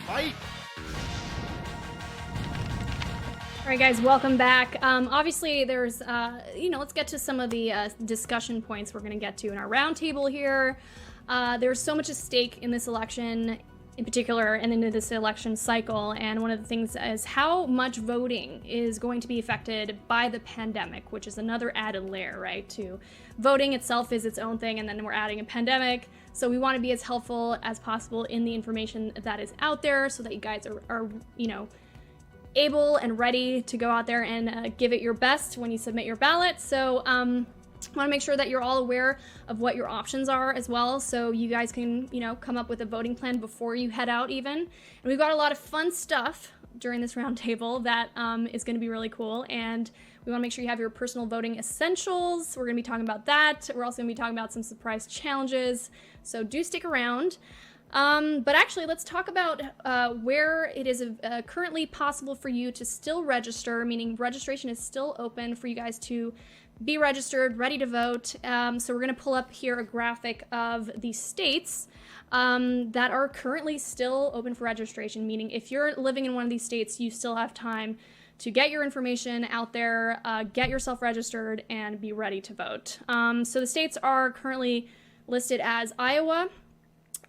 Fight! All right, guys, welcome back. Obviously, there's, let's get to some of the discussion points we're going to get to in our roundtable here. There's so much at stake in this election, in particular, and into this election cycle. And one of the things is how much voting is going to be affected by the pandemic, which is another added layer, right? To voting itself is its own thing, and then we're adding a pandemic. So we want to be as helpful as possible in the information that is out there, so that you guys are able and ready to go out there and give it your best when you submit your ballot. So I want to make sure that you're all aware of what your options are as well, so you guys can, come up with a voting plan before you head out even. And we've got a lot of fun stuff during this roundtable that is going to be really cool, and we want to make sure you have your personal voting essentials. We're going to be talking about that. We're also going to be talking about some surprise challenges, so do stick around. But actually, let's talk about where it is currently possible for you to still register, meaning registration is still open for you guys to be registered, ready to vote. So we're going to pull up here a graphic of the states that are currently still open for registration, meaning if you're living in one of these states, you still have time to get your information out there, get yourself registered, and be ready to vote. So the states are currently listed as Iowa,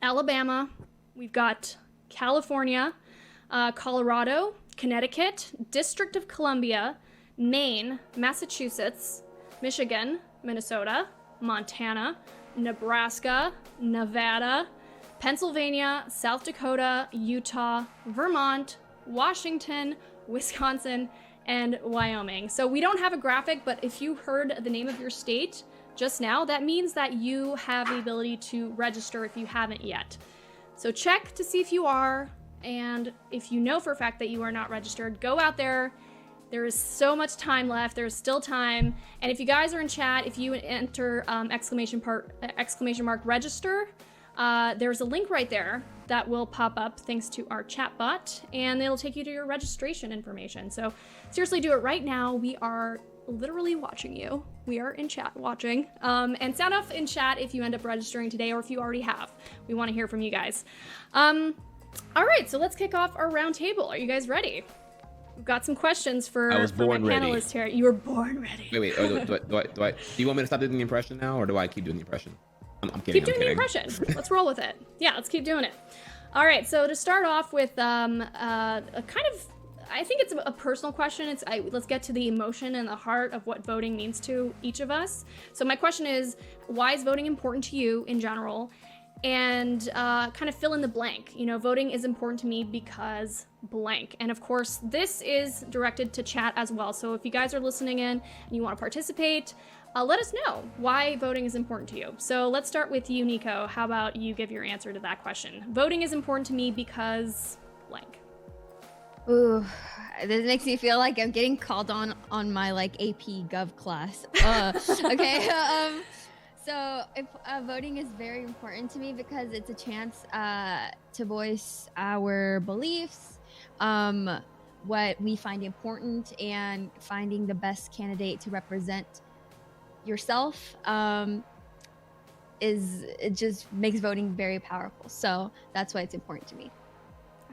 Alabama, we've got California, Colorado, Connecticut, District of Columbia, Maine, Massachusetts, Michigan, Minnesota, Montana, Nebraska, Nevada, Pennsylvania, South Dakota, Utah, Vermont, Washington, Wisconsin, and Wyoming. So we don't have a graphic, but if you heard the name of your state just now, that means that you have the ability to register if you haven't yet. So check to see if you are, and if you know for a fact that you are not registered, go out there. There is so much time left. There's still time. And if you guys are in chat, if you enter exclamation mark register, there's a link right there that will pop up thanks to our chat bot, and it'll take you to your registration information. So seriously, do it right now. We are literally watching you. We are in chat watching. And sound off in chat if you end up registering today, or if you already have. We want to hear from you guys. All right, so let's kick off our round table. Are you guys ready? We've got some questions for my panelists here. You were born ready. Wait. Do you want me to stop doing the impression now, or do I keep doing the impression? I'm kidding. Keep doing the impression. Let's roll with it. Yeah, let's keep doing it. All right, so to start off with a kind of, I think it's a personal question. Let's get to the emotion and the heart of what voting means to each of us. So my question is, why is voting important to you in general? And kind of fill in the blank. Voting is important to me because blank. And of course, this is directed to chat as well. So if you guys are listening in and you want to participate, let us know why voting is important to you. So let's start with you, Neeko. How about you give your answer to that question? Voting is important to me because blank. Ooh, this makes me feel like I'm getting called on my AP Gov class. Okay. So if voting is very important to me because it's a chance to voice our beliefs, what we find important, and finding the best candidate to represent yourself it just makes voting very powerful. So that's why it's important to me.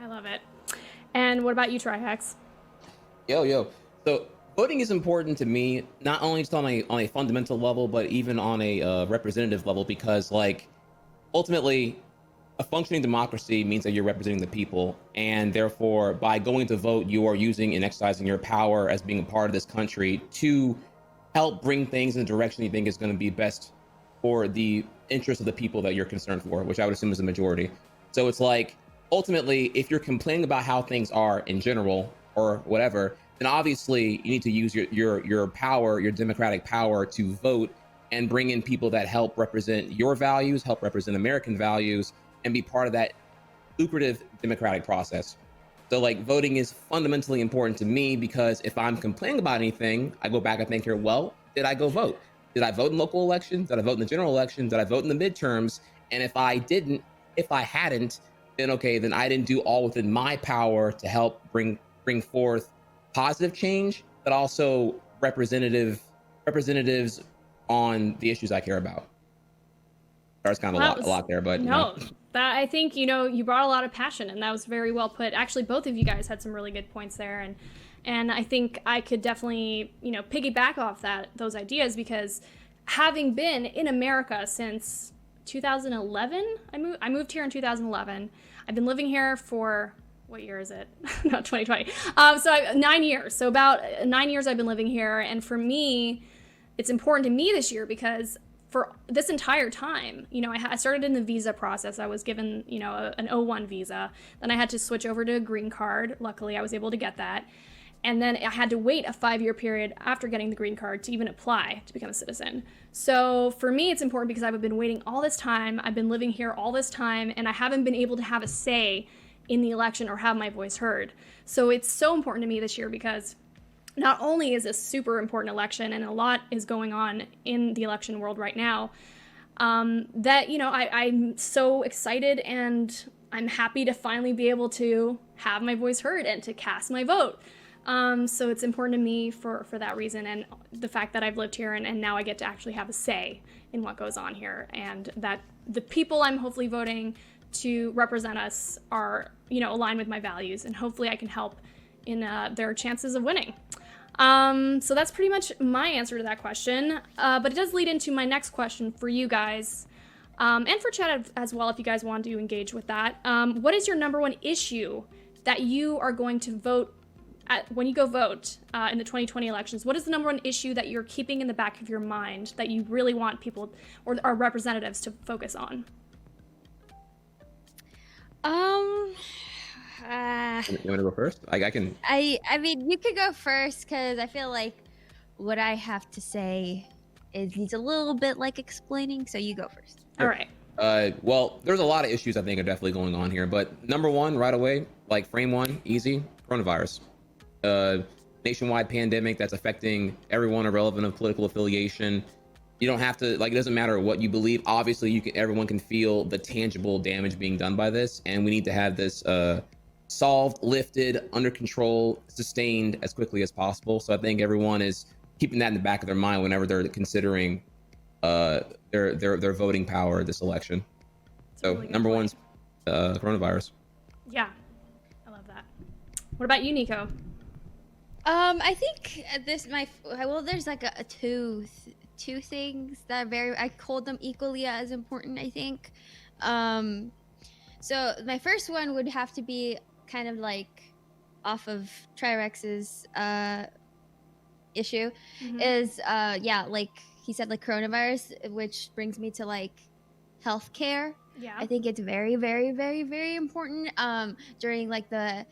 I love it. And what about you, Trihex? Yo. So voting is important to me, not only just on a fundamental level, but even on a representative level, because ultimately a functioning democracy means that you're representing the people, and therefore by going to vote, you are using and exercising your power as being a part of this country to help bring things in the direction you think is going to be best for the interest of the people that you're concerned for, which I would assume is the majority. So it's ultimately, if you're complaining about how things are in general or whatever, then obviously you need to use your power, your democratic power, to vote and bring in people that help represent your values, help represent American values, and be part of that lucrative democratic process. So voting is fundamentally important to me, because if I'm complaining about anything, I go back and think here, well, did I go vote? Did I vote in local elections? Did I vote in the general elections? Did I vote in the midterms? And if I hadn't, then okay, then I didn't do all within my power to help bring forth positive change, but also representatives on the issues I care about. That's kind of a lot there, but no, That I think, you brought a lot of passion, and that was very well put. Actually, both of you guys had some really good points there, and I think I could definitely, piggyback off those ideas, because having been in America since 2011, I moved here in 2011. I've been living here for, what year is it? Not 2020. 9 years. So about 9 years I've been living here, and for me, it's important to me this year because for this entire time, I started in the visa process. I was given, an O1 visa. Then I had to switch over to a green card. Luckily, I was able to get that. And then I had to wait a 5-year period after getting the green card to even apply to become a citizen. So for me, it's important because I've been waiting all this time. I've been living here all this time, and I haven't been able to have a say in the election or have my voice heard. So it's so important to me this year because not only is this super important election, and a lot is going on in the election world right now, that, I'm so excited, and I'm happy to finally be able to have my voice heard and to cast my vote. So it's important to me for that reason, and the fact that I've lived here and now I get to actually have a say in what goes on here, and that the people I'm hopefully voting to represent us are, aligned with my values, and hopefully I can help in their chances of winning. So that's pretty much my answer to that question. But it does lead into my next question for you guys, and for chat as well, if you guys want to engage with that. What is your number one issue that you are going to vote when you go vote in the 2020 elections? What is the number one issue that you're keeping in the back of your mind that you really want people or our representatives to focus on? You want to go first? I can. I mean, you could go first, because I feel like what I have to say needs a little bit like explaining. So you go first. All right. Well, there's a lot of issues I think are definitely going on here, but number one, right away, like frame one, easy, coronavirus. Nationwide pandemic that's affecting everyone irrelevant of political affiliation. You don't have to, it doesn't matter what you believe. Obviously, everyone can feel the tangible damage being done by this, and we need to have this solved, lifted, under control, sustained as quickly as possible. So I think everyone is keeping that in the back of their mind whenever they're considering their voting power this election. So really number one's coronavirus. Yeah, I love that. What about you, Neeko? I think there's like two things that are I hold them equally as important, I think. So my first one would have to be kind of like off of Trirex's issue, is like he said, like coronavirus, which brings me to like healthcare. Yeah, I think it's very, very, very, very important during like not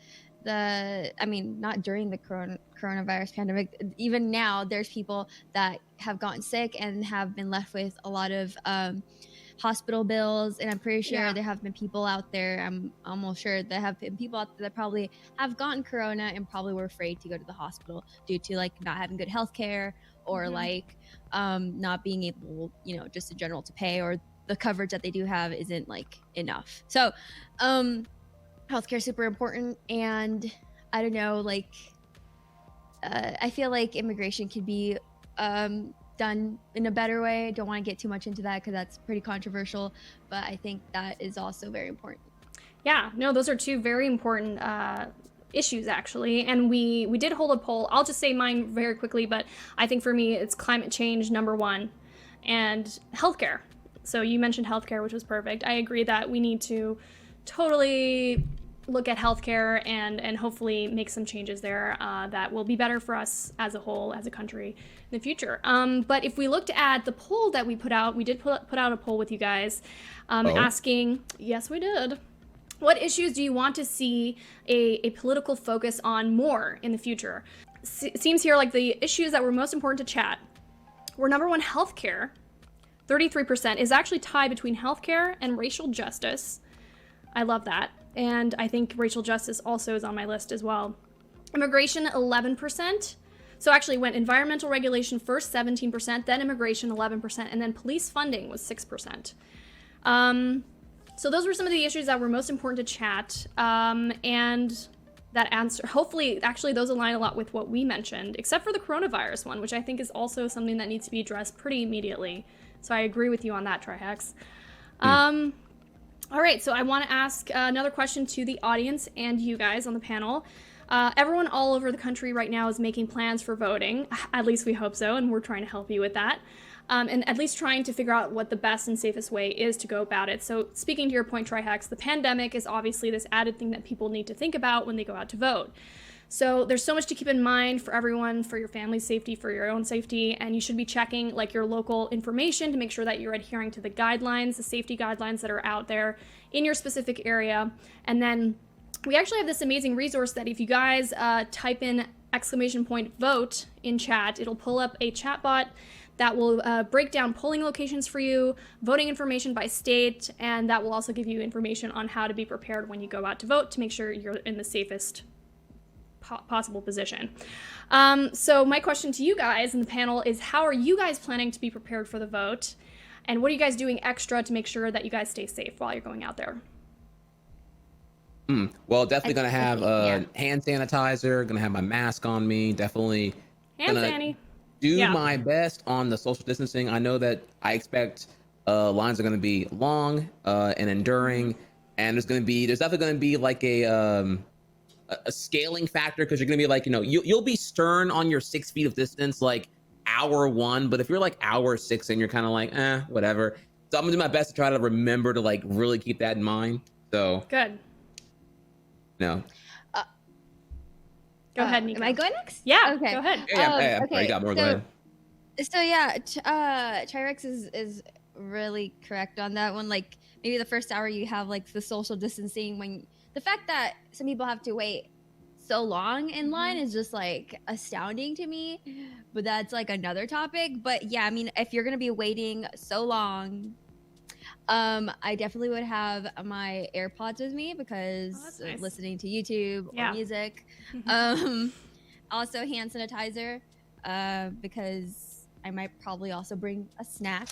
during the coronavirus pandemic. Even now, there's people that have gotten sick and have been left with a lot of hospital bills, and I'm pretty sure there have been people out there, I'm almost sure there have been people out there that probably have gotten corona and probably were afraid to go to the hospital due to like not having good health care, or like not being able, just in general to pay, or the coverage that they do have isn't like enough. So healthcare is super important, and I don't know, I feel like immigration could be done in a better way. I don't want to get too much into that because that's pretty controversial, but I think that is also very important. Yeah, no, those are two very important issues, actually. And we did hold a poll. I'll just say mine very quickly, but I think for me, it's climate change, number one, and healthcare. So you mentioned healthcare, which was perfect. I agree that we need to totally look at healthcare and hopefully make some changes there that will be better for us as a whole, as a country in the future. But if we looked at the poll that we put out, we did put out a poll with you guys asking, yes, we did. What issues do you want to see a political focus on more in the future? Seems here like the issues that were most important to chat were number one, healthcare. 33% is actually tied between healthcare and racial justice. I love that. And I think racial justice also is on my list as well. Immigration, 11%. So actually went environmental regulation first, 17%, then immigration, 11%, and then police funding was 6%. So those were some of the issues that were most important to chat. And that answer, hopefully, actually those align a lot with what we mentioned, except for the coronavirus one, which I think is also something that needs to be addressed pretty immediately. So I agree with you on that, Trihex. All right, so I want to ask another question to the audience and you guys on the panel. Everyone all over the country right now is making plans for voting. At least we hope so, and we're trying to help you with that. And at least trying to figure out what the best and safest way is to go about it. So speaking to your point, Trihex, the pandemic is obviously this added thing that people need to think about when they go out to vote. So there's so much to keep in mind for everyone, for your family's safety, for your own safety, and you should be checking like your local information to make sure that you're adhering to the guidelines, the safety guidelines that are out there in your specific area. And then we actually have this amazing resource that if you guys type in !vote in chat, it'll pull up a chat bot that will break down polling locations for you, voting information by state, and that will also give you information on how to be prepared when you go out to vote to make sure you're in the safest possible position. So my question to you guys in the panel is, how are you guys planning to be prepared for the vote? And what are you guys doing extra to make sure that you guys stay safe while you're going out there? Well, definitely gonna have hand sanitizer, gonna have my mask on me, definitely Hand gonna sanitizer. do my best on the social distancing. I know that I expect lines are gonna be long and enduring, and there's definitely gonna be like a scaling factor, because you're gonna be like, you'll be stern on your 6 feet of distance like hour 1, but if you're like hour 6 and you're kind of like whatever, so I'm gonna do my best to try to remember to like really keep that in mind. So good. No. Go ahead, Neeko. Am I going next? Yeah. Okay. Go ahead. Yeah, okay. You got more. Go ahead. So yeah, Trirex is really correct on that one. Like maybe the first hour you have like the social distancing, when the fact that some people have to wait so long in line is just like astounding to me. But that's like another topic. But yeah, I mean, if you're gonna be waiting so long, I definitely would have my AirPods with me because nice. listening to YouTube or music. Also hand sanitizer, because I might probably also bring a snack.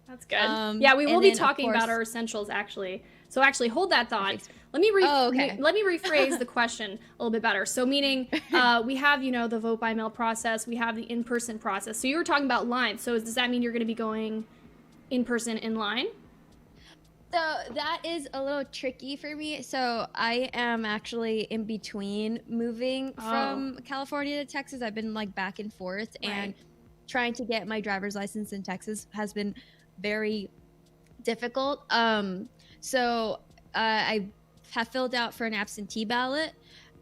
That's good. Yeah, we will be talking about our essentials actually. So actually, hold that thought. Let me let me rephrase the question a little bit better. So meaning, we have the vote by mail process, we have the in-person process. So you were talking about lines. So does that mean you're going to be going in person in line? So that is a little tricky for me. So I am actually in between moving from California to Texas. I've been like back and forth, and trying to get my driver's license in Texas has been very difficult. So I have filled out for an absentee ballot,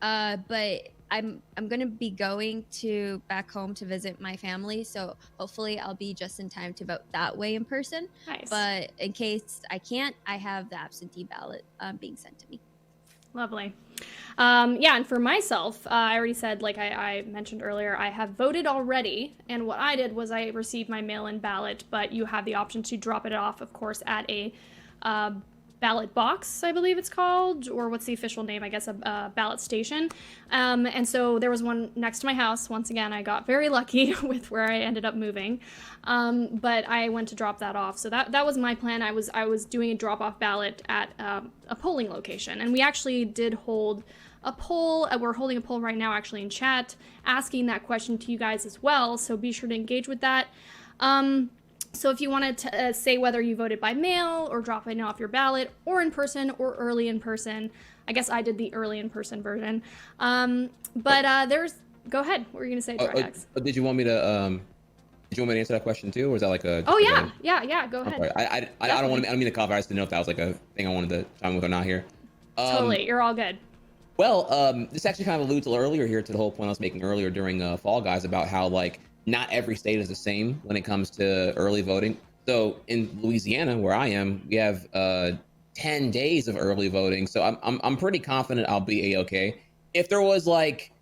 but I'm going to be going back home to visit my family. So hopefully I'll be just in time to vote that way in person. Nice. But in case I can't, I have the absentee ballot being sent to me. Lovely. Yeah, and for myself, I already said, like I mentioned earlier, I have voted already. And what I did was I received my mail-in ballot, but you have the option to drop it off, of course, at a ballot box, I believe it's called, or what's the official name? I guess a ballot station. And so there was one next to my house. Once again, I got very lucky with where I ended up moving, but I went to drop that off. So that was my plan. I was doing a drop-off ballot at a polling location, and we actually did hold a poll. We're holding a poll right now, actually, in chat, asking that question to you guys as well. So be sure to engage with that. So if you wanted to say whether you voted by mail or dropping off your ballot or in person or early in person, I guess I did the early in person version. But go ahead. What were you gonna say, Triax? Did you want me to answer that question too, or is that like a? Oh yeah. Go ahead. I don't mean to cover. I just didn't know if that was like a thing I wanted to chime with or not here. Totally, you're all good. Well, this actually kind of alludes earlier here to the whole point I was making earlier during Fall Guys about how like not every state is the same when it comes to early voting. So in Louisiana, where I am, we have 10 days of early voting. So I'm pretty confident I'll be a-okay. If there was like,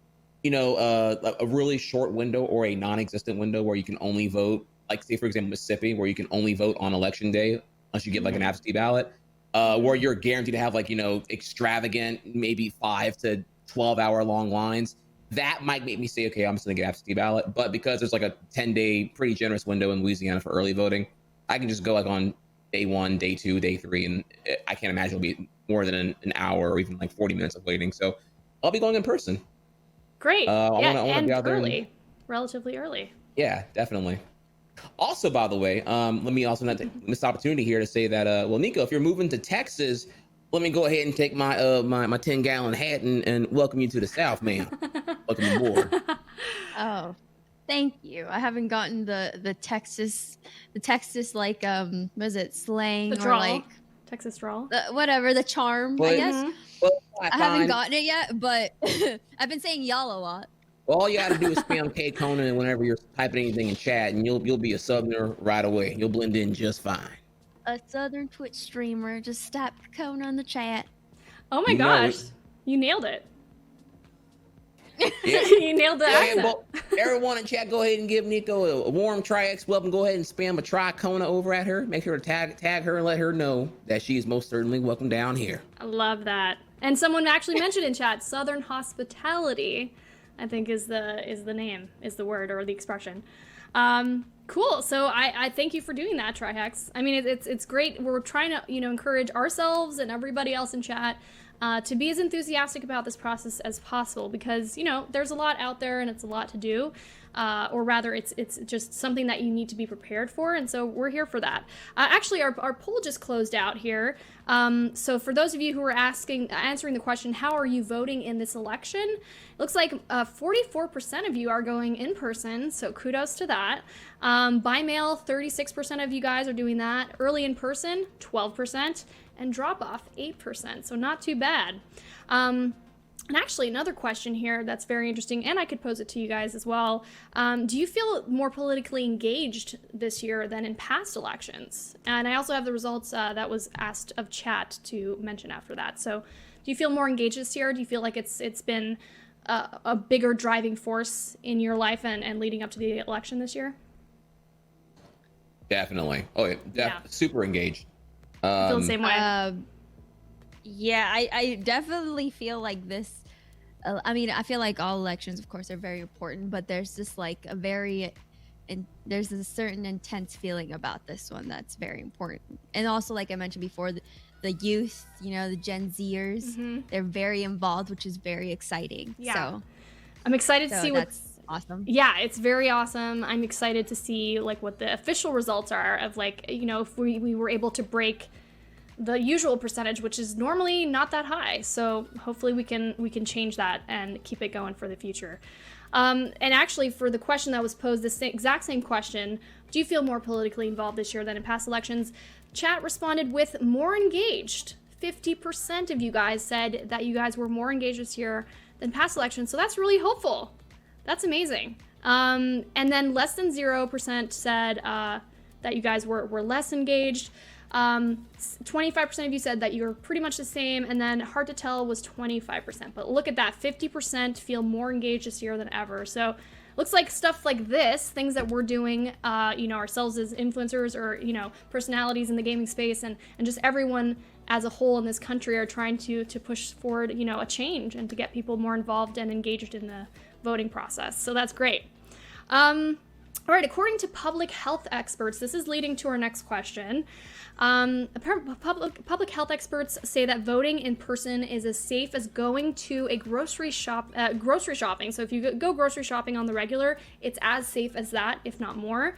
a really short window or a non-existent window where you can only vote, like say for example Mississippi, where you can only vote on election day unless you get like an absentee ballot, where you're guaranteed to have like extravagant maybe 5 to 12 hour long lines. That might make me say, okay, I'm just gonna get absentee ballot. But because there's like a 10-day pretty generous window in Louisiana for early voting, I can just go like on day 1, day 2, day 3, and I can't imagine it'll be more than an hour or even like 40 minutes of waiting. So I'll be going in person. Great. I wanna be out there early, relatively early. Yeah, definitely. Also, by the way, let me also not miss the opportunity here to say that, well, Neeko, if you're moving to Texas, let me go ahead and take my my 10-gallon hat and welcome you to the South, ma'am. Welcome aboard. Oh, thank you. I haven't gotten the Texas like what is it, slang The or drawl. like Texas drawl. Whatever, the charm, Well, I guess. Mhm. Well, I haven't gotten it yet, but I've been saying y'all a lot. all you got to do is spam K Conan whenever you're typing anything in chat, and you'll be a Southerner right away. You'll blend in just fine. A Southern Twitch streamer just tapped Kona on the chat. Oh my You know gosh, it. you nailed it. Yeah. You nailed the Go ahead, accent. well, everyone in chat, go ahead and give Neeko a warm Tri-X welcome. Go ahead and spam a Tri-Kona over at her. Make sure to tag her and let her know that she is most certainly welcome down here. I love that. And someone actually mentioned in chat, Southern hospitality, I think is the name, is the word or the expression. Cool. So I thank you for doing that, Trihex. I mean, it's great. We're trying to, encourage ourselves and everybody else in chat to be as enthusiastic about this process as possible because, there's a lot out there and it's a lot to do. Or rather, it's just something that you need to be prepared for, and so we're here for that. Actually, our poll just closed out here. So for those of you who are answering the question, how are you voting in this election? It looks like 44% of you are going in person, so kudos to that. By mail, 36% of you guys are doing that. Early in person, 12%, and drop off, 8%. So not too bad. And actually, another question here that's very interesting, and I could pose it to you guys as well. Do you feel more politically engaged this year than in past elections? And I also have the results that was asked of chat to mention after that. So do you feel more engaged this year? Do you feel like it's been a bigger driving force in your life and leading up to the election this year? Definitely. Oh, yeah. Super engaged. I feel the same way. Yeah, I definitely feel like this. I mean, I feel like all elections, of course, are very important, but there's just like there's a certain intense feeling about this one that's very important. And also, like I mentioned before, the youth, the Gen Zers, they're very involved, which is very exciting. Yeah. So I'm excited to see that's awesome. Yeah, it's very awesome. I'm excited to see like what the official results are of like, if we were able to break the usual percentage, which is normally not that high. So hopefully we can change that and keep it going for the future. And actually, for the question that was posed, the exact same question, do you feel more politically involved this year than in past elections? Chat responded with more engaged. 50% of you guys said that you guys were more engaged this year than past elections. So that's really hopeful. That's amazing. And then less than 0% said that you guys were less engaged. 25% of you said that you're pretty much the same, and then hard to tell was 25%. But look at that, 50% feel more engaged this year than ever. So looks like stuff like this, things that we're doing, ourselves as influencers or, personalities in the gaming space and just everyone as a whole in this country are trying to push forward, a change and to get people more involved and engaged in the voting process. So that's great. All right, according to public health experts, this is leading to our next question. Public health experts say that voting in person is as safe as going to a grocery shopping. So if you go grocery shopping on the regular, it's as safe as that, if not more.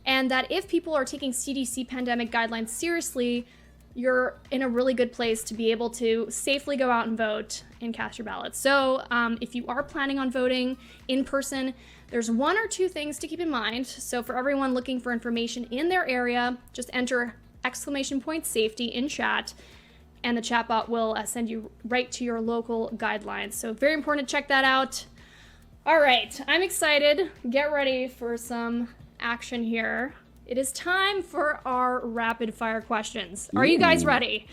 And that if people are taking CDC pandemic guidelines seriously, you're in a really good place to be able to safely go out and vote and cast your ballots. So if you are planning on voting in person, there's one or two things to keep in mind. So for everyone looking for information in their area, just enter !safety in chat, and the chatbot will send you right to your local guidelines. So very important to check that out. All right, I'm excited. Get ready for some action here. It is time for our rapid fire questions. Are you guys ready?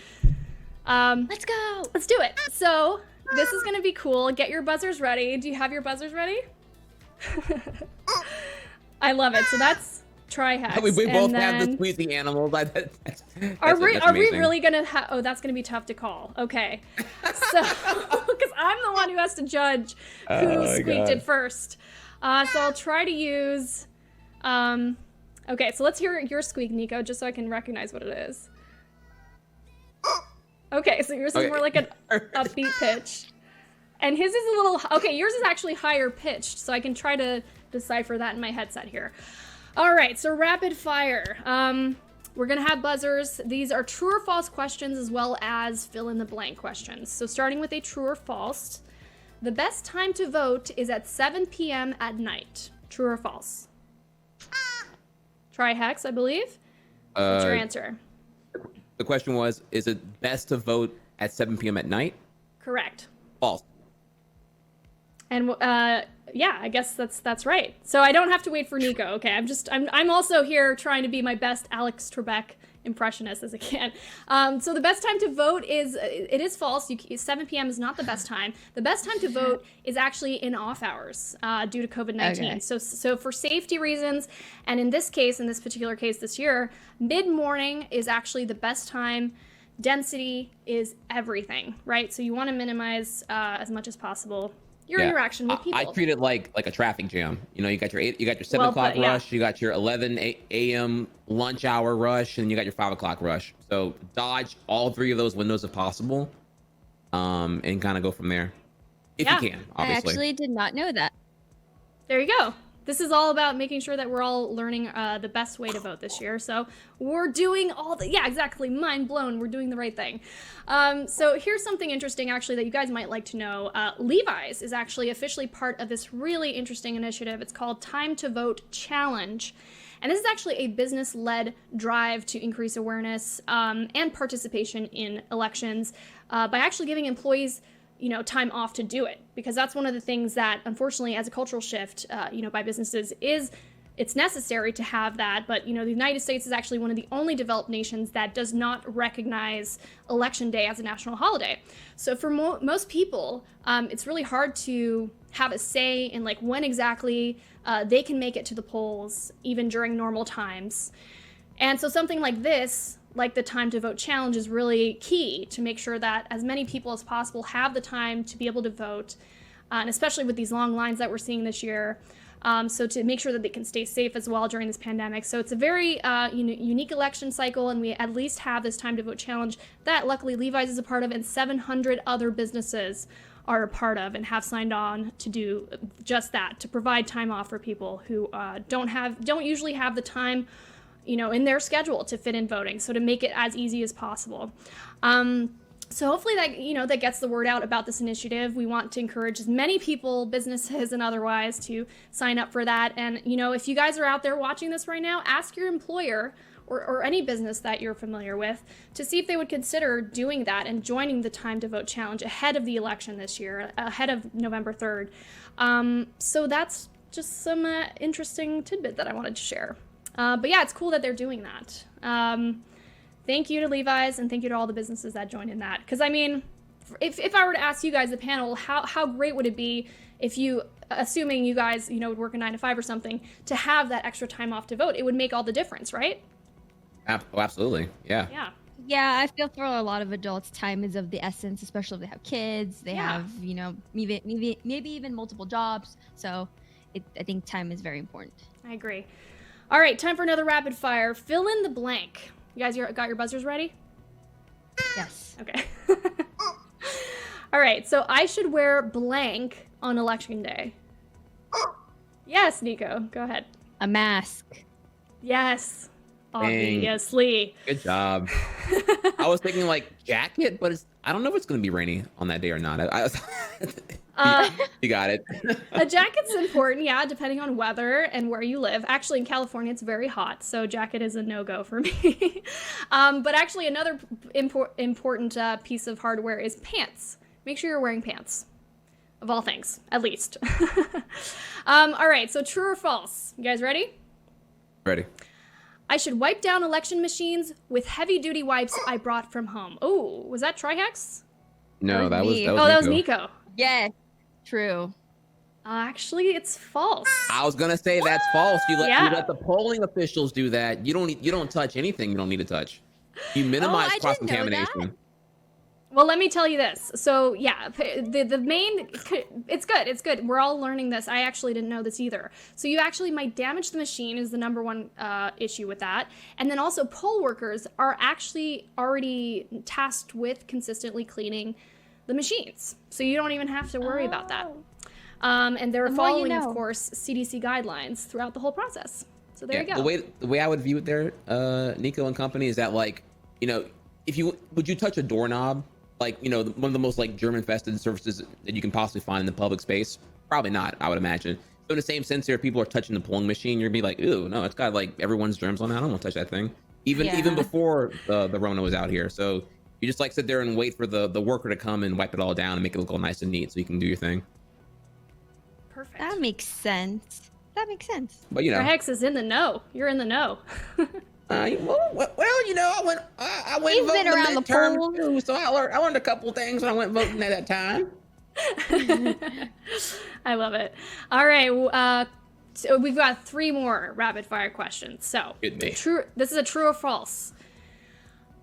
Let's go. Let's do it. So this is gonna be cool. Get your buzzers ready. Do you have your buzzers ready? I love it. So that's Trihex. We both have the squeezy animals. Are we really gonna have? Oh, that's gonna be tough to call. Okay, so because I'm the one who has to judge who squeaked it first. So I'll try to use. Okay, so let's hear your squeak, Neeko, just so I can recognize what it is. Okay, so yours is more like an upbeat pitch. And his is a little, okay, yours is actually higher pitched, so I can try to decipher that in my headset here. All right, so rapid fire. We're going to have buzzers. These are true or false questions as well as fill in the blank questions. So starting with a true or false, the best time to vote is at 7 p.m. at night. True or false? Try Hex, I believe. What's your answer? The question was, is it best to vote at 7 p.m. at night? Correct. False. And yeah, I guess that's right. So I don't have to wait for Neeko. Okay, I'm also here trying to be my best Alex Trebek impressionist as I can. So the best time to vote it is false. 7 p.m. is not the best time. The best time to vote is actually in off hours due to COVID-19. Okay. So for safety reasons, and in this particular case this year, mid-morning is actually the best time. Density is everything, right? So you want to minimize as much as possible your interaction with people. I treat it like a traffic jam. You know, you got your 7 Well o'clock put, yeah. rush, you got your 11 a.m. lunch hour rush, and you got your 5 o'clock rush. So dodge all three of those windows if possible, and kind of go from there, if you can. Obviously, I actually did not know that. There you go. This is all about making sure that we're all learning the best way to vote this year. So we're doing exactly. Mind blown. We're doing the right thing. So here's something interesting, actually, that you guys might like to know. Levi's is actually officially part of this really interesting initiative. It's called Time to Vote Challenge. And this is actually a business-led drive to increase awareness and participation in elections by actually giving employees time off to do it, because that's one of the things that, unfortunately, as a cultural shift, by businesses it's necessary to have that. But, the United States is actually one of the only developed nations that does not recognize Election Day as a national holiday. So for most people, it's really hard to have a say in when exactly they can make it to the polls, even during normal times. And so something like this, like the Time to Vote Challenge, is really key to make sure that as many people as possible have the time to be able to vote, and especially with these long lines that we're seeing this year, so to make sure that they can stay safe as well during this pandemic. So it's a very unique election cycle, and we at least have this Time to Vote Challenge that luckily Levi's is a part of, and 700 other businesses are a part of and have signed on to do just that, to provide time off for people who don't usually have the time in their schedule to fit in voting. So to make it as easy as possible. So hopefully that, that gets the word out about this initiative. We want to encourage as many people, businesses and otherwise, to sign up for that. And, if you guys are out there watching this right now, ask your employer or any business that you're familiar with to see if they would consider doing that and joining the Time to Vote Challenge ahead of the election this year, ahead of November 3rd. So that's just some interesting tidbit that I wanted to share. But yeah, it's cool that they're doing that. Thank you to Levi's, and thank you to all the businesses that joined in that. Because, if I were to ask you guys, the panel, how great would it be if you, assuming you guys, would work a 9 to 5 or something, to have that extra time off to vote? It would make all the difference, right? Oh, absolutely. Yeah. Yeah. Yeah, I feel for a lot of adults, time is of the essence, especially if they have kids. They have, maybe even multiple jobs. So I think time is very important. I agree. All right, time for another rapid fire. Fill in the blank. You guys got your buzzers ready? Yes. Okay. All right, so I should wear blank on election day. Yes, Neeko, go ahead. A mask. Yes, Dang. obviously. Good job. I was thinking jacket, but I don't know if it's going to be rainy on that day or not. You got it. A jacket's important, yeah, depending on weather and where you live. Actually, in California, it's very hot, so jacket is a no-go for me. But actually, another important piece of hardware is pants. Make sure you're wearing pants. Of all things, at least. All right, so true or false? You guys ready? Ready. I should wipe down election machines with heavy-duty wipes I brought from home. Oh, was that Trihex? No, that was me. Neeko. That was Neeko. Yes. True. Actually, it's false. I was gonna say that's false. You Yeah. let the polling officials do that. You don't touch anything you don't need to touch. You minimize I didn't know cross-contamination. Well, let me tell you this. So yeah, the main, it's good. It's good. We're all learning this. I actually didn't know this either. So you actually might damage the machine is the number one issue with that. And then also poll workers are actually already tasked with consistently cleaning the machines. So you don't even have to worry about that. And they're The more you following, of know. course, CDC guidelines throughout the whole process. So there you go. The way I would view it there, Neeko and company, is that like, you know, would you touch a doorknob? Like, you know, one of the most like germ infested surfaces that you can possibly find in the public space? Probably not, I would imagine. So in the same sense here, if people are touching the polling machine, you're gonna be like, ooh, no, it's got like everyone's germs on it. I don't want to touch that thing. Even before the Rona was out here. So you just like sit there and wait for the worker to come and wipe it all down and make it look all nice and neat so you can do your thing. Perfect. That makes sense. But you know, Hex is in the know. You're in the know. well, you know, I went You've been around the polls too, so I learned a couple things when I went voting at that time. I love it. All right, so we've got 3 more rapid fire questions. So, this is a true or false.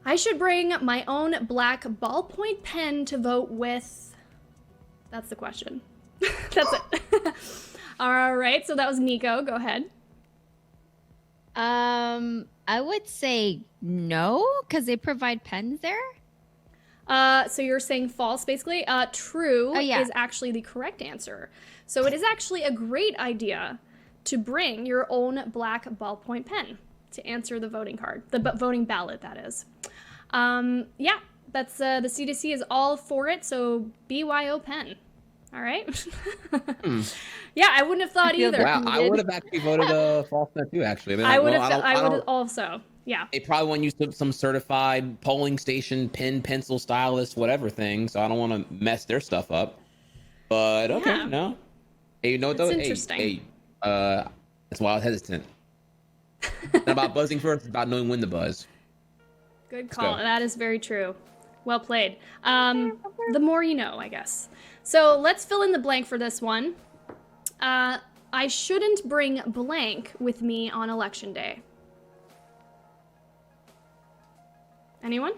I should bring my own black ballpoint pen to vote with. That's the question. That's it. All right, so that was Neeko. Go ahead. I would say no, because they provide pens there. So you're saying false, basically. True is actually the correct answer. So it is actually a great idea to bring your own black ballpoint pen to answer the voting card, the voting ballot, that is. Yeah, that's the CDC is all for it. So BYO pen. All right. Yeah, I wouldn't have thought either. Wow, I would have actually voted false there too. Actually, I would have also. Yeah. They probably want to use some certified polling station pen, pencil, stylus, whatever thing. So I don't want to mess their stuff up. But okay, no. Hey, you know what though? Interesting. That's why I was hesitant. Not about buzzing first, it's about knowing when to buzz. Good call. That is very true. Well played. The more you know, I guess. So let's fill in the blank for this one. I shouldn't bring blank with me on election day. Anyone?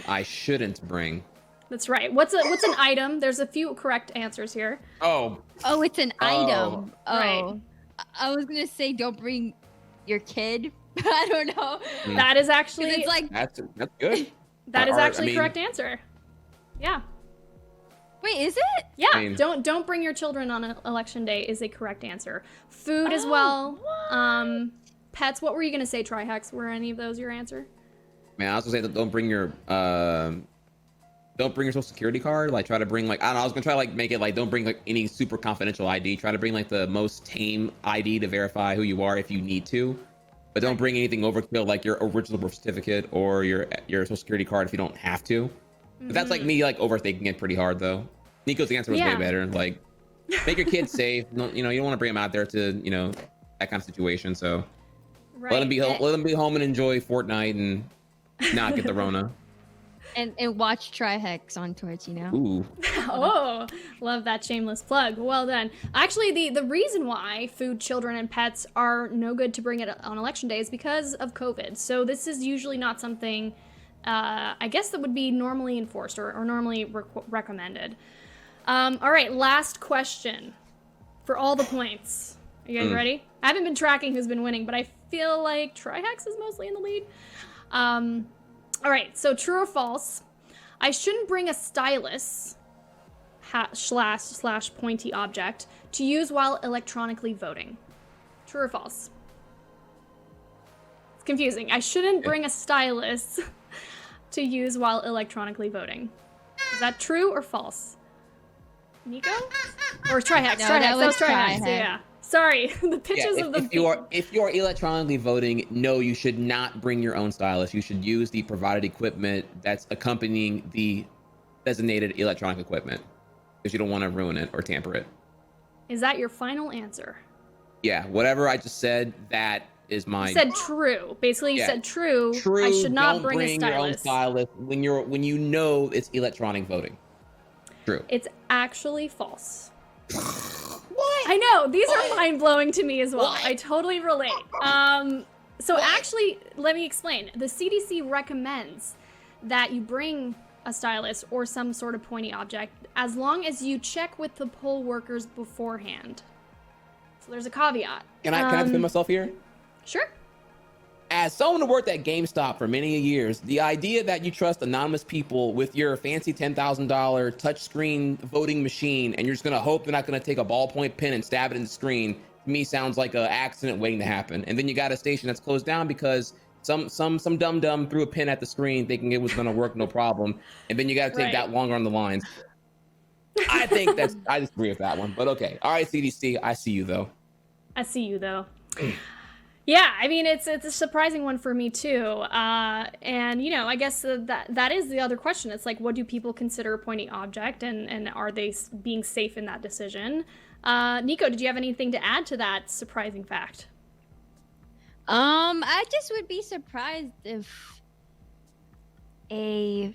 I shouldn't bring. That's right. What's an item? There's a few correct answers here. Oh, it's an item. Oh, right. I was gonna say don't bring your kid. I don't know. That is actually. It's like that's good. That is actually correct answer. Yeah. Wait, is it? Yeah. Don't bring your children on election day is a correct answer. Food as well. What? Pets. What were you gonna say, Trihex? Were any of those your answer? Man, I was gonna say don't bring your social security card. Like try to bring like, I don't know, I was gonna try to like make it like don't bring like any super confidential ID. Try to bring like the most tame ID to verify who you are if you need to. But don't bring anything overkill like your original birth certificate or your social security card if you don't have to. But that's like me like overthinking it pretty hard though. Neeko's answer was way better. Like make your kids safe. You know, you don't want to bring them out there to, you know, that kind of situation. So let them be home and enjoy Fortnite and not get the Rona. And watch Trihex on Twitch, you know? Ooh. Oh, love that shameless plug. Well done. Actually, the reason why food, children, and pets are no good to bring it on election day is because of COVID. So this is usually not something, I guess, that would be normally enforced or normally recommended. All right, last question for all the points. Are you guys ready? I haven't been tracking who's been winning, but I feel like Trihex is mostly in the lead. All right, so true or false? I shouldn't bring a stylus / pointy object to use while electronically voting. True or false? It's confusing. I shouldn't bring a stylus to use while electronically voting. Is that true or false? Neeko? Or Trihex? No, Trihex. that was Trihex. Trihex. Yeah. Sorry, the pitches of the if you are electronically voting, no, you should not bring your own stylus. You should use the provided equipment that's accompanying the designated electronic equipment because you don't want to ruin it or tamper it. Is that your final answer? Yeah, whatever I just said, that is my. You said true. Basically, you said true. True. I should not bring a stylus. Your own stylus when you know it's electronic voting. True. It's actually false. What? I know, these are mind-blowing to me as well. I totally relate. So actually, let me explain. The CDC recommends that you bring a stylus or some sort of pointy object as long as you check with the poll workers beforehand. So there's a caveat. Can I defend myself here? Sure. As someone who worked at GameStop for many years, the idea that you trust anonymous people with your fancy $10,000 touchscreen voting machine and you're just going to hope they're not going to take a ballpoint pen and stab it in the screen to me sounds like an accident waiting to happen. And then you got a station that's closed down because some dum-dum threw a pin at the screen thinking it was going to work no problem. And then you got to take that longer on the lines. I think I disagree with that one, but okay. All right, CDC, I see you though. I see you though. Yeah, I mean, it's a surprising one for me too. And, you know, I guess that is the other question. It's like, what do people consider a pointing object, and are they being safe in that decision? Neeko, did you have anything to add to that surprising fact? I just would be surprised if if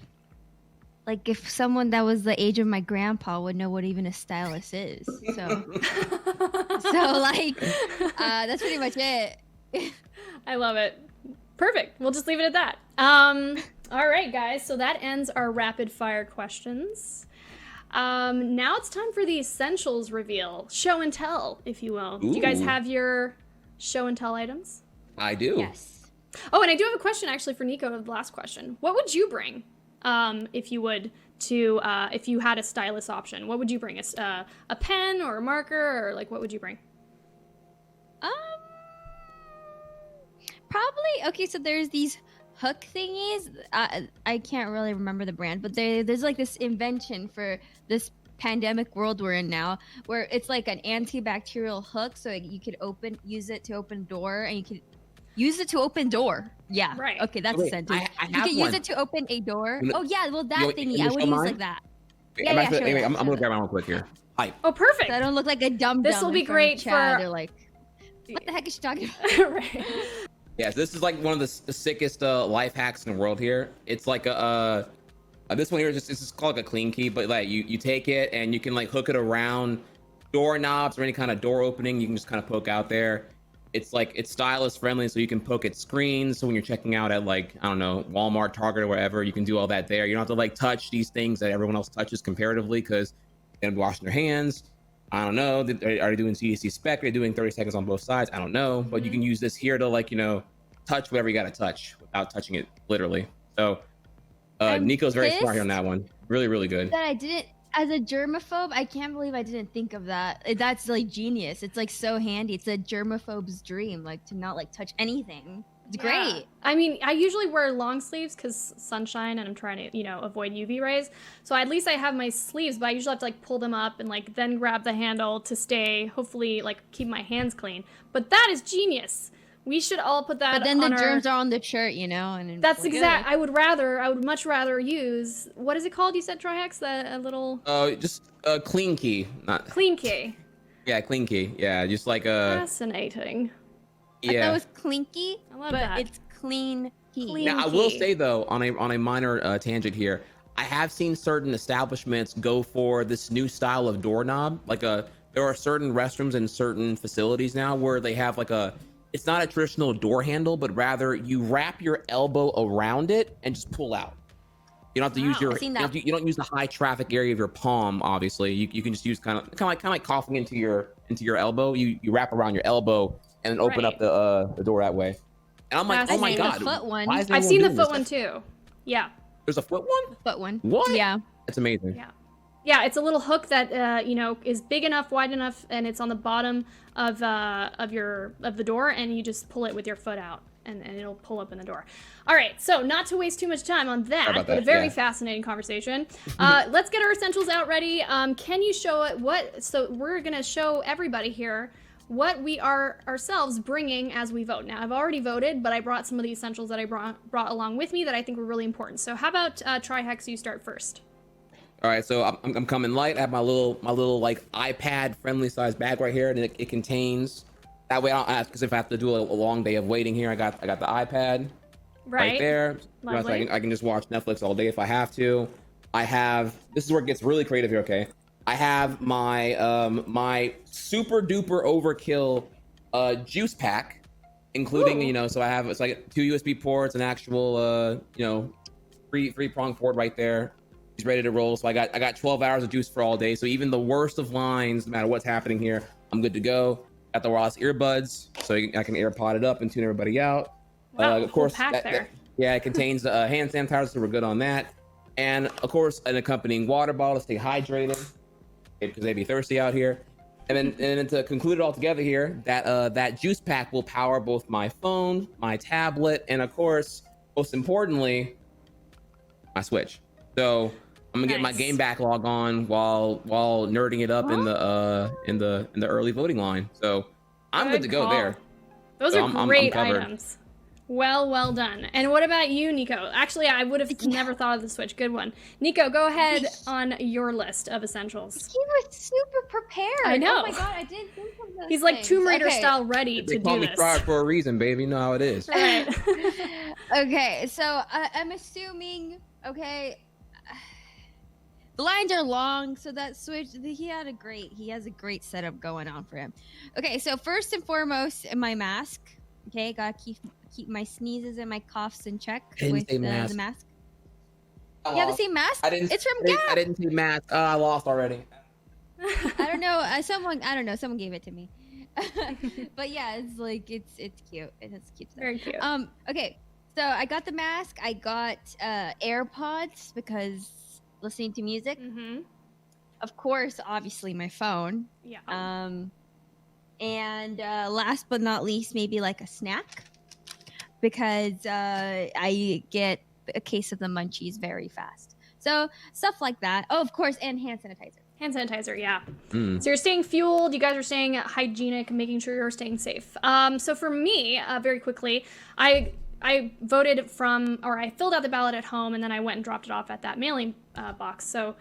someone that was the age of my grandpa would know what even a stylus is. So, that's pretty much it. I love it. Perfect. We'll just leave it at that. All right, guys. So that ends our rapid fire questions. Now it's time for the essentials reveal. Show and tell, if you will. Ooh. Do you guys have your show and tell items? I do. Yes. Oh, and I do have a question actually for Neeko, the last question. What would you bring, if you had a stylus option? What would you bring? A pen or a marker, or like what would you bring? Probably, okay, so there's these hook thingies. I can't really remember the brand, but there's like this invention for this pandemic world we're in now, where it's like an antibacterial hook, so you could use it to open door, and you could use it to open door. Yeah. Right. Okay, that's a sentence. I You have can one. use it to open a door. You know- Oh yeah, well that you thingy, wanna I would show use mine? like that. Anyway, I'm sure gonna that. grab mine real quick here. Hi. Oh, perfect. So I don't look like a dumb. This will be great Chad. for- They're like, what the heck is she talking about? Right. Yeah, so this is like one of the sickest life hacks in the world here. It's like this one here is this is called like a clean key, but like you take it and you can like hook it around doorknobs or any kind of door opening. You can just kind of poke out there. It's stylus friendly, so you can poke at screens. So when you're checking out at like, I don't know, Walmart, Target, or wherever, you can do all that there. You don't have to like touch these things that everyone else touches comparatively, because they're washing their hands. I don't know. Are they doing CDC spec? Are they doing 30 seconds on both sides? I don't know. But you can use this here to like, touch whatever you got to touch without touching it literally. So Neeko's very smart here on that one. Really, really good. That I didn't, as a germaphobe, I can't believe I didn't think of that. That's like genius. It's like so handy. It's a germaphobe's dream, like to not like touch anything. It's great. I mean, I usually wear long sleeves because sunshine, and I'm trying to, avoid UV rays. So at least I have my sleeves, but I usually have to like pull them up and like then grab the handle to hopefully like keep my hands clean. But that is genius. We should all put that. But then on the germs are on the shirt, and that's exact. I would much rather use, what is it called? You said Trihex, a little. Just a clean key, not clean key. Yeah, clean key. Yeah, just like a. Fascinating. I thought Yeah. it was clinky, I love but that. it's clean key. Clean. Now I will key. say though, on a minor tangent here, I have seen certain establishments go for this new style of doorknob. There are certain restrooms and certain facilities now where they have it's not a traditional door handle, but rather you wrap your elbow around it and just pull out. You don't have to use I've seen that. you don't use the high traffic area of your palm. Obviously, you can just use kind of like coughing into your elbow. You wrap around your elbow and then open up the door that way. And I'm like, oh my god, the foot one. why is I've everyone seen the doing foot this? one too. Yeah. There's a foot one? Foot one. What? Yeah. That's amazing. Yeah. Yeah, it's a little hook that is big enough, wide enough, and it's on the bottom of the door, and you just pull it with your foot out, and it'll pull up in the door. All right, so not to waste too much time on that, but a very fascinating conversation. Let's get our essentials out ready. Can you show it? So we're gonna show everybody here what we are ourselves bringing as we vote. Now, I've already voted, but I brought some of the essentials that I brought along with me that I think were really important. So how about Trihex, you start first? All right, so I'm coming light. I have my little like iPad friendly size bag right here, and it contains. That way, I don't ask, because if I have to do a long day of waiting here, I got the iPad right there. Lovely. I can just watch Netflix all day if I have to. I have. This is where it gets really creative here. Okay, I have my my super duper overkill juice pack, including so I have, it's like 2 USB ports, an actual three prong port right there. He's ready to roll. So I got 12 hours of juice for all day. So even the worst of lines, no matter what's happening here, I'm good to go. Got the wireless earbuds, so I can AirPod it up and tune everybody out. Wow, of course, pack there. it contains hand sanitizer, so we're good on that. And of course, an accompanying water bottle to stay hydrated, because they'd be thirsty out here. And then to conclude it all together here, that juice pack will power both my phone, my tablet, and of course, most importantly, my Switch. So I'm gonna get my game backlog on while nerding it up in the early voting line. So I'm good to go there. Those so are great items. Well done. And what about you, Neeko? Actually, I would have never thought of the Switch. Good one. Neeko, go ahead on your list of essentials. You were super prepared. I know. Oh my god, I didn't think of those. He's like things. Tomb Raider style ready to do this. They call me Frog for a reason, baby. You know how it is. Right. Okay, so I'm assuming, okay, the lines are long, so that Switch, he has a great setup going on for him. Okay, so first and foremost, my mask. Okay, gotta keep my sneezes and my coughs in check with the mask. You have the same mask? It's from Gap. I didn't see mask. I lost already. I don't know. Someone gave it to me. But yeah, it's like it's cute. It's cute stuff. Very cute. Okay, so I got the mask. I got AirPods because listening to music. Mm-hmm. Of course, obviously my phone. Yeah. And last but not least, maybe like a snack because I get a case of the munchies very fast. So stuff like that. Oh, of course, and hand sanitizer. Hand sanitizer, yeah. So you're staying fueled. You guys are staying hygienic, making sure you're staying safe. So for me, very quickly, I voted I filled out the ballot at home, and then I went and dropped it off at that mailing box. So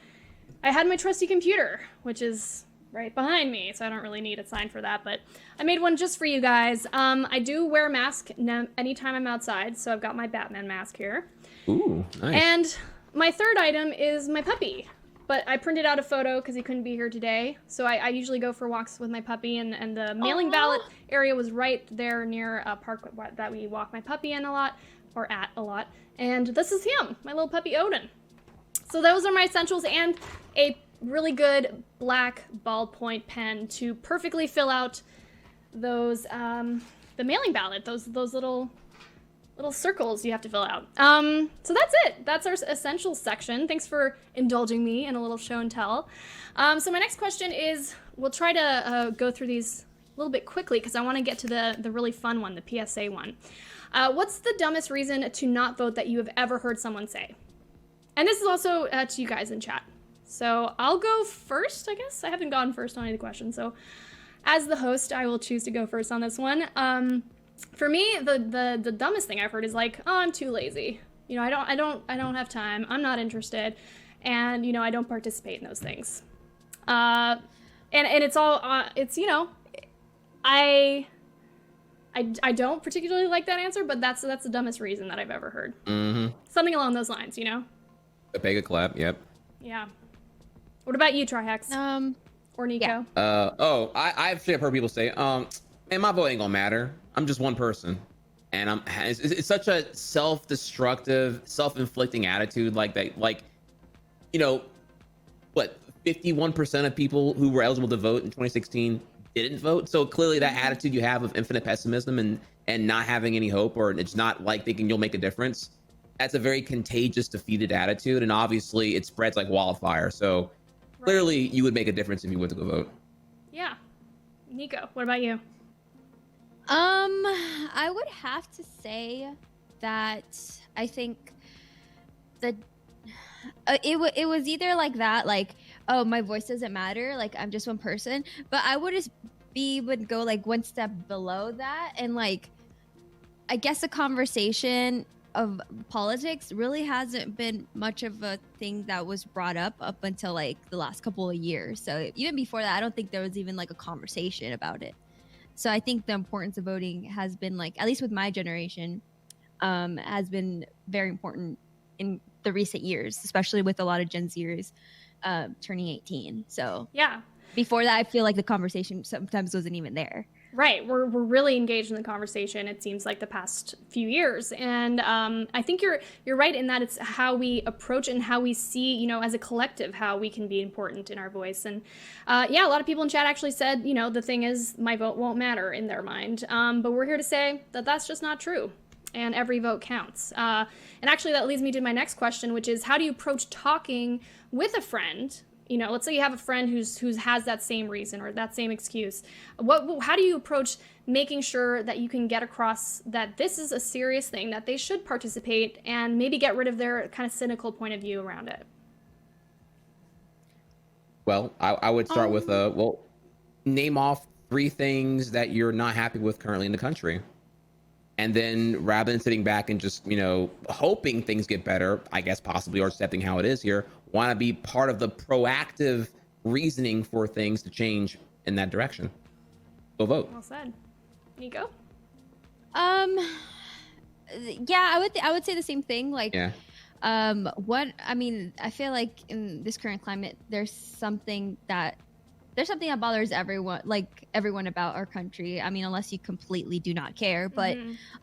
I had my trusty computer, which is right behind me, so I don't really need a sign for that, but I made one just for you guys. I do wear a mask anytime I'm outside, so I've got my Batman mask here. Ooh, nice. And my third item is my puppy, but I printed out a photo because he couldn't be here today, so I usually go for walks with my puppy, and the mailing ballot area was right there near a park that we walk my puppy in a lot, and this is him, my little puppy Odin. So those are my essentials, and a really good black ballpoint pen to perfectly fill out those the mailing ballot, those little circles you have to fill out. So that's it. That's our essentials section. Thanks for indulging me in a little show and tell. So my next question is, we'll try to go through these a little bit quickly because I want to get to the really fun one, the PSA one. What's the dumbest reason to not vote that you have ever heard someone say? And this is also to you guys in chat. So I'll go first, I guess. I haven't gone first on any of the questions, so as the host, I will choose to go first on this one. For me, the dumbest thing I've heard is like, oh, I'm too lazy. You know, I don't have time. I'm not interested, and you know, I don't participate in those things. And it's all it's, you know, I don't particularly like that answer, but that's the dumbest reason that I've ever heard. Mm-hmm. Something along those lines, you know. A big clap. Yep. Yeah. What about you, Trihex? Or Neeko? Yeah. I've heard people say, man, my vote ain't gonna matter. I'm just one person. And it's such a self-destructive, self-inflicting attitude like that. Like, you know, what, 51% of people who were eligible to vote in 2016 didn't vote. So clearly that attitude you have of infinite pessimism and not having any hope, or it's not like thinking you'll make a difference. That's a very contagious, defeated attitude. And obviously it spreads like wildfire. So clearly you would make a difference if you went to go vote. Yeah. Neeko, what about you? I would have to say that I think that it was either like that, like, oh, my voice doesn't matter, like I'm just one person, but I would go like one step below that, and like, I guess a conversation of politics really hasn't been much of a thing that was brought up until like the last couple of years. So even before that, I don't think there was even like a conversation about it. So I think the importance of voting has been, like, at least with my generation, has been very important in the recent years, especially with a lot of Gen Zers turning 18. So yeah, before that, I feel like the conversation sometimes wasn't even there. Right. We're really engaged in the conversation, it seems like, the past few years. And I think you're right in that it's how we approach and how we see, you know, as a collective, how we can be important in our voice. And yeah, a lot of people in chat actually said, you know, the thing is my vote won't matter in their mind. But we're here to say that that's just not true. And every vote counts. And actually that leads me to my next question, which is, how do you approach talking with a friend You know, let's say you have a friend who has that same reason or that same excuse. How do you approach making sure that you can get across that this is a serious thing, that they should participate, and maybe get rid of their kind of cynical point of view around it? Well, I would start with name off 3 things that you're not happy with currently in the country. And then rather than sitting back and just, hoping things get better, I guess possibly, or accepting how it is here, want to be part of the proactive reasoning for things to change in that direction. Go vote. Well said. Neeko? Yeah, I would say the same thing. Like, Yeah. I feel like in this current climate, there's something that bothers everyone about our country. I mean, unless you completely do not care, but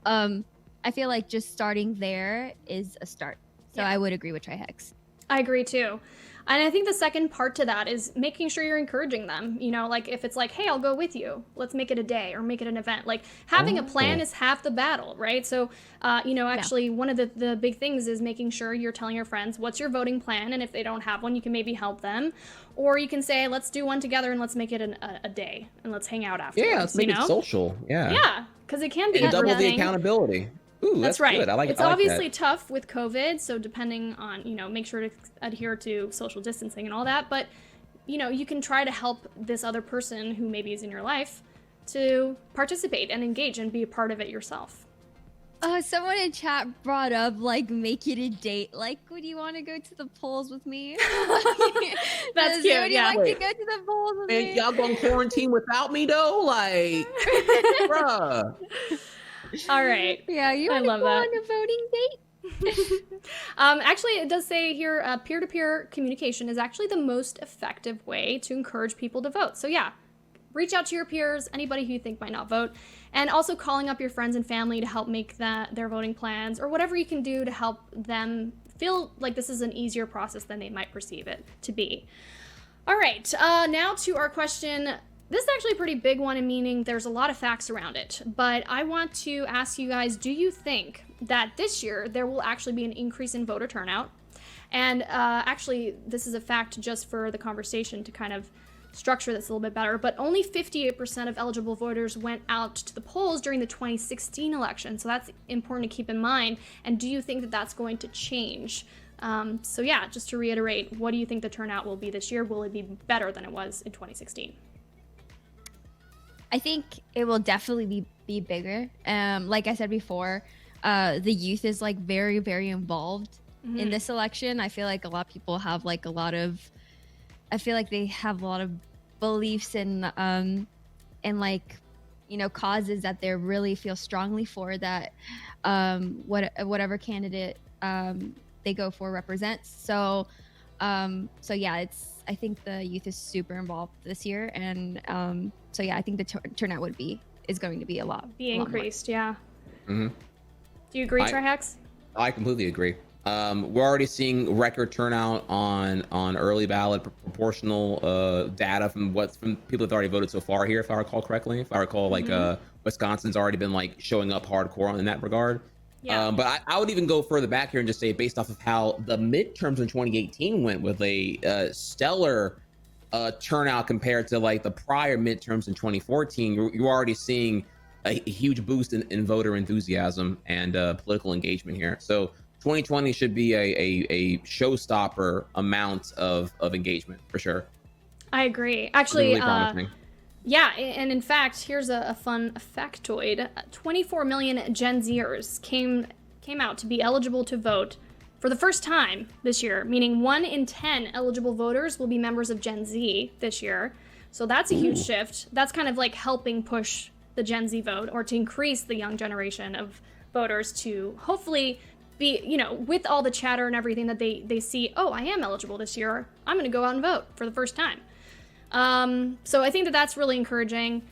I feel like just starting there is a start. So I would agree with Trihex. I agree too. And I think the second part to that is making sure you're encouraging them. You know, like if it's like, hey, I'll go with you. Let's make it a day or make it an event. Like having a plan is half the battle, right? So, actually one of the big things is making sure you're telling your friends what's your voting plan. And if they don't have one, you can maybe help them. Or you can say, let's do one together and let's make it a day and let's hang out afterwards. Yeah, let's make it social. Yeah. Yeah, because it can be and double the accountability. Ooh, that's right. Good. I like. It's obviously tough with COVID, so depending on make sure to adhere to social distancing and all that. But you can try to help this other person who maybe is in your life to participate and engage and be a part of it yourself. Someone in chat brought up like make it a date. Like, would you want to go to the polls with me? That's cute. Would you like to go to the polls with me? Y'all going quarantine without me though? Like, bruh. All right. Yeah, you want to go on a voting date? Actually, it does say here, peer-to-peer communication is actually the most effective way to encourage people to vote. So yeah, reach out to your peers, anybody who you think might not vote, and also calling up your friends and family to help make their voting plans, or whatever you can do to help them feel like this is an easier process than they might perceive it to be. All right, now to our question. This is actually a pretty big one, in meaning there's a lot of facts around it, but I want to ask you guys, do you think that this year there will actually be an increase in voter turnout? And actually, this is a fact just for the conversation to kind of structure this a little bit better, but only 58% of eligible voters went out to the polls during the 2016 election, so that's important to keep in mind. And do you think that that's going to change? So yeah, just to reiterate, what do you think the turnout will be this year? Will it be better than it was in 2016? I think it will definitely be bigger. Like I said before, the youth is like very, very involved in this election. I feel like a lot of people have like I feel like they have a lot of beliefs in causes that they really feel strongly for, that whatever candidate they go for represents. So yeah, I think the youth is super involved this year, and so yeah, I think the turnout is going to be a lot increased. Yeah. Mm-hmm. Do you agree, Trihex? I completely agree. We're already seeing record turnout on early ballot proportional data from people that already voted so far here, if I recall correctly. If I recall, Wisconsin's already been like showing up hardcore in that regard. Yeah. But I would even go further back here and just say, based off of how the midterms in 2018 went, with a stellar turnout compared to like the prior midterms in 2014, you're already seeing a huge boost in voter enthusiasm and political engagement here. So 2020 should be a showstopper amount of engagement for sure. I agree. Actually, really promising. Yeah, and in fact, here's a fun factoid. 24 million Gen Zers came out to be eligible to vote for the first time this year, meaning 1 in 10 eligible voters will be members of Gen Z this year. So that's a huge shift. That's kind of like helping push the Gen Z vote, or to increase the young generation of voters to hopefully be, with all the chatter and everything that they see, oh, I am eligible this year, I'm going to go out and vote for the first time. So I think that that's really encouraging.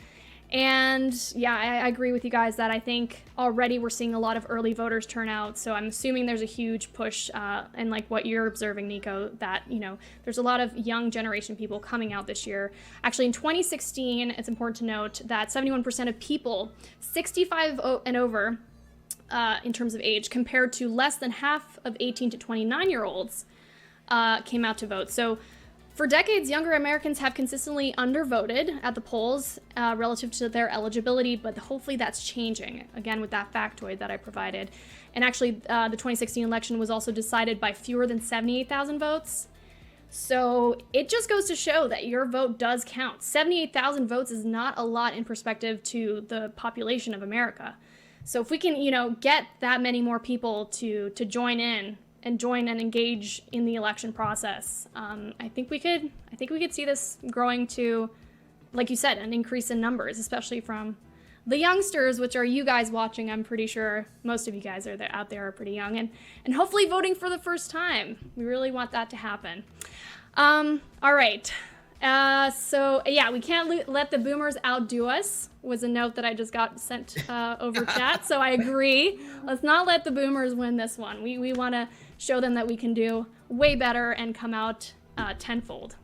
And yeah, I agree with you guys that I think already we're seeing a lot of early voters turn out. So I'm assuming there's a huge push, and like what you're observing, Neeko, that, there's a lot of young generation people coming out this year. Actually, in 2016, it's important to note that 71% of people 65 and over, in terms of age, compared to less than half of 18 to 29-year-olds, came out to vote. So For decades, younger Americans have consistently undervoted at the polls relative to their eligibility, but hopefully that's changing, again, with that factoid that I provided. And actually, the 2016 election was also decided by fewer than 78,000 votes. So it just goes to show that your vote does count. 78,000 votes is not a lot in perspective to the population of America. So if we can, get that many more people to join in and engage in the election process, I think we could see this growing to, like you said, an increase in numbers, especially from the youngsters, which are you guys watching. I'm pretty sure most of you guys out there are pretty young and hopefully voting for the first time. We really want that to happen. All right. So yeah, we can't let the boomers outdo us, was a note that I just got sent over chat. So I agree. Let's not let the boomers win this one. We want to show them that we can do way better and come out tenfold.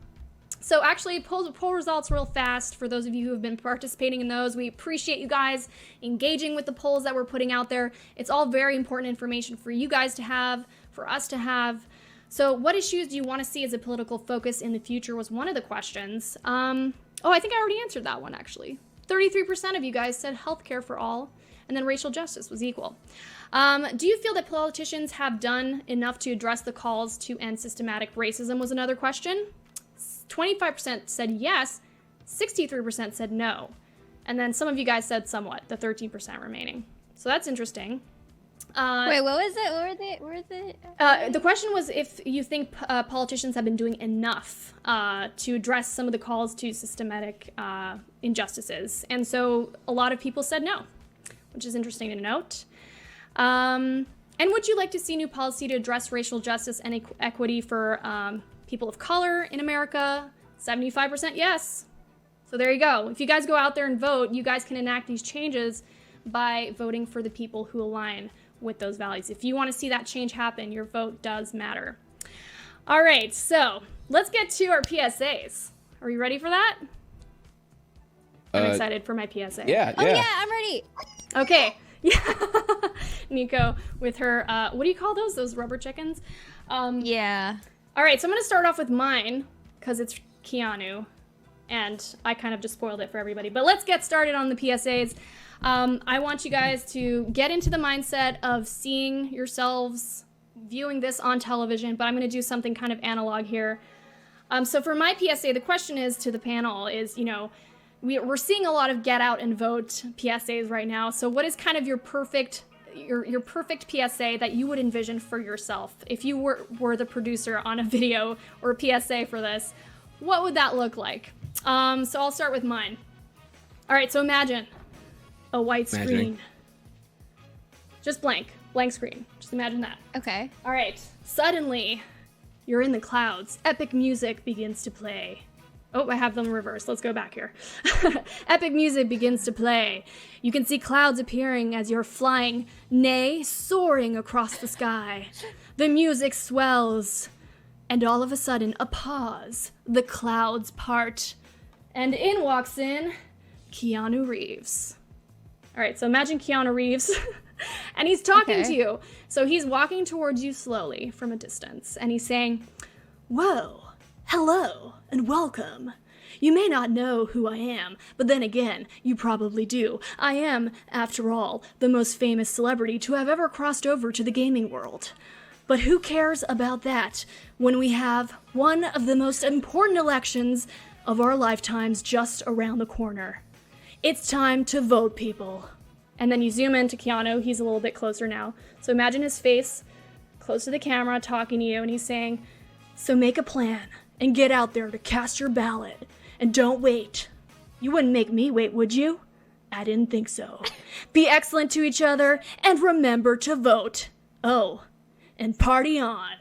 So actually, poll results real fast for those of you who have been participating in those. We appreciate you guys engaging with the polls that we're putting out there. It's all very important information for you guys to have, for us to have. So what issues do you want to see as a political focus in the future was one of the questions. I think I already answered that one, actually. 33% of you guys said healthcare for all, and then racial justice was equal. Do you feel that politicians have done enough to address the calls to end systematic racism was another question. 25% said yes, 63% said no. And then some of you guys said somewhat, the 13% remaining. So that's interesting. Wait, what was it? What was it? The question was if you think politicians have been doing enough to address some of the calls to systematic injustices. And so a lot of people said no, which is interesting to note. And would you like to see new policy to address racial justice and equity for people of color in America? 75% yes. So there you go. If you guys go out there and vote, you guys can enact these changes by voting for the people who align with those values. If you want to see that change happen, your vote does matter. All right, so let's get to our PSAs. Are you ready for that? I'm excited for my PSA. Yeah. Oh yeah, I'm ready. Okay. Yeah. Neeko with her, what do you call those? Those rubber chickens? Yeah. All right, so I'm going to start off with mine because it's Keanu, and I kind of just spoiled it for everybody. But let's get started on the PSAs. I want you guys to get into the mindset of seeing yourselves viewing this on television, but I'm going to do something kind of analog here. So for my PSA, the question is to the panel is, we're seeing a lot of get out and vote PSAs right now. So what is kind of your perfect PSA that you would envision for yourself? If you were the producer on a video or a PSA for this, what would that look like? So I'll start with mine. All right, so imagine a white screen. Just blank screen. Just imagine that. Okay. All right, suddenly you're in the clouds. Epic music begins to play. Oh, I have them reversed. Let's go back here. Epic music begins to play. You can see clouds appearing as you're flying, nay, soaring across the sky. The music swells, and all of a sudden, a pause. The clouds part, and in walks in Keanu Reeves. All right, so imagine Keanu Reeves, and he's talking to you. So he's walking towards you slowly from a distance, and he's saying, "Whoa. Hello, and welcome. You may not know who I am, but then again, you probably do. I am, after all, the most famous celebrity to have ever crossed over to the gaming world. But who cares about that when we have one of the most important elections of our lifetimes just around the corner? It's time to vote, people." And then you zoom into Keanu. He's a little bit closer now. So imagine his face close to the camera talking to you, and he's saying, "So make a plan and get out there to cast your ballot. And don't wait. You wouldn't make me wait, would you? I didn't think so. Be excellent to each other and remember to vote. Oh, and party on."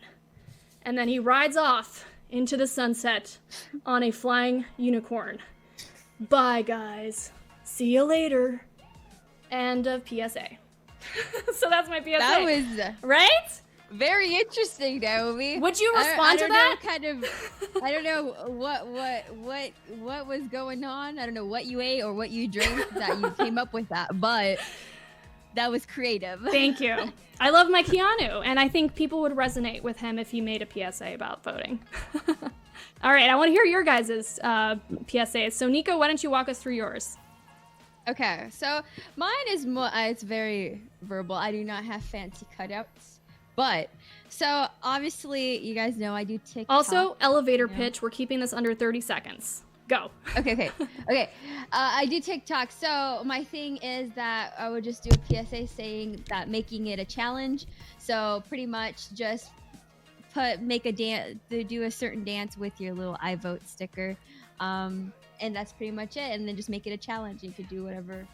And then he rides off into the sunset on a flying unicorn. Bye, guys. See you later. End of PSA. So that's my PSA. That was right? very interesting, Naomi. Would you respond to that? I don't know what was going on. I don't know what you ate or what you drank that you came up with that, but that was creative. Thank you. I love my Keanu, and I think people would resonate with him if he made a PSA about voting. All right, I want to hear your guys' PSAs. So Neeko, why don't you walk us through yours? Okay, so mine is more. It's very verbal. I do not have fancy cutouts, but so obviously you guys know I do TikTok. Also, elevator pitch. We're keeping this under 30 seconds. Go. Okay. I do TikTok. So my thing is that I would just do a PSA saying that making it a challenge. So pretty much just make a dance, do a certain dance with your little I vote sticker. And that's pretty much it. And then just make it a challenge. You could do whatever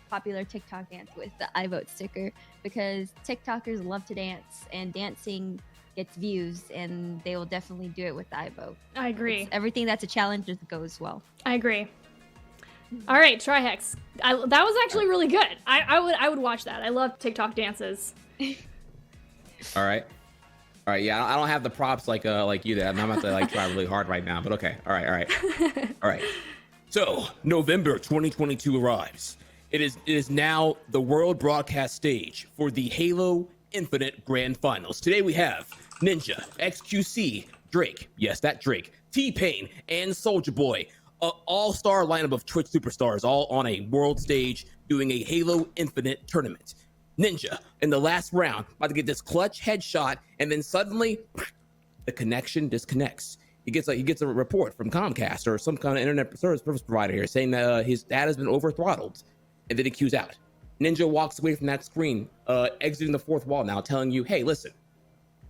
popular TikTok dance with the I vote sticker, because TikTokers love to dance, and dancing gets views, and they will definitely do it with the I vote. I agree. Everything that's a challenge just goes well. I agree. All right, Trihex. That was actually really good. I would watch that. I love TikTok dances. All right. Yeah, I don't have the props like you did. I'm about to try really hard right now, but okay. All right. So November 2022 arrives. It is now the world broadcast stage for the Halo Infinite Grand Finals. Today we have Ninja, XQC, Drake, yes, that Drake, T-Pain, and Soulja Boy, an all-star lineup of Twitch superstars, all on a world stage doing a Halo Infinite tournament. Ninja, in the last round, about to get this clutch headshot, and then suddenly, the connection disconnects. He gets a report from Comcast or some kind of internet service provider here saying that his data has been over-throttled, and then he cues out. Ninja walks away from that screen, exiting the fourth wall now, telling you, hey, listen,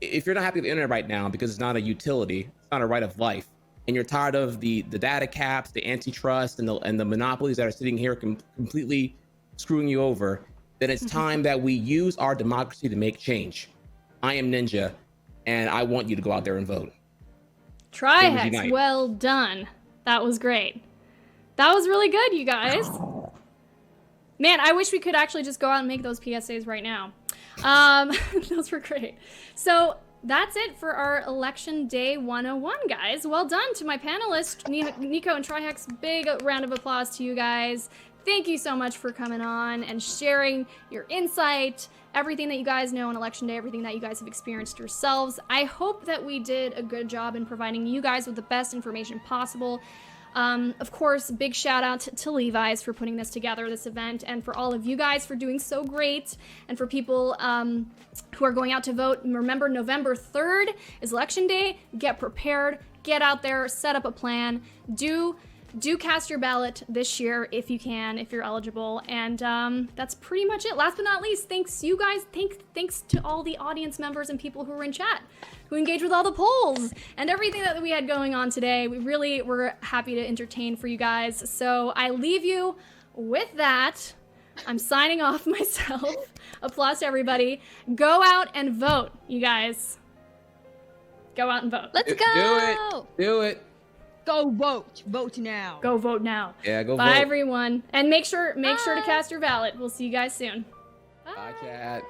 if you're not happy with the internet right now because it's not a utility, it's not a right of life, and you're tired of the data caps, the antitrust, and the monopolies that are sitting here completely screwing you over, then it's time that we use our democracy to make change. I am Ninja, and I want you to go out there and vote. Trihex, well done. That was great. That was really good, you guys. Man, I wish we could actually just go out and make those PSAs right now. Those were great. So that's it for our Election Day 101, guys. Well done to my panelists, Neeko and Trihex. Big round of applause to you guys. Thank you so much for coming on and sharing your insight, everything that you guys know on Election Day, everything that you guys have experienced yourselves. I hope that we did a good job in providing you guys with the best information possible. Of course, big shout out to Levi's for putting this together, this event, and for all of you guys for doing so great, and for people who are going out to vote. Remember, November 3rd is Election Day. Get prepared, get out there, set up a plan, do cast your ballot this year if you can, if you're eligible, and that's pretty much it. Last but not least, thanks you guys. Thanks to all the audience members and people who were in chat, who engaged with all the polls and everything that we had going on today. We really were happy to entertain for you guys. So I leave you with that. I'm signing off myself. Applause to everybody. Go out and vote, you guys. Go out and vote. Let's go. Do it. Go vote. Vote now. Go vote now. Yeah, go vote. Bye, everyone. And make sure to cast your ballot. We'll see you guys soon. Bye, chat.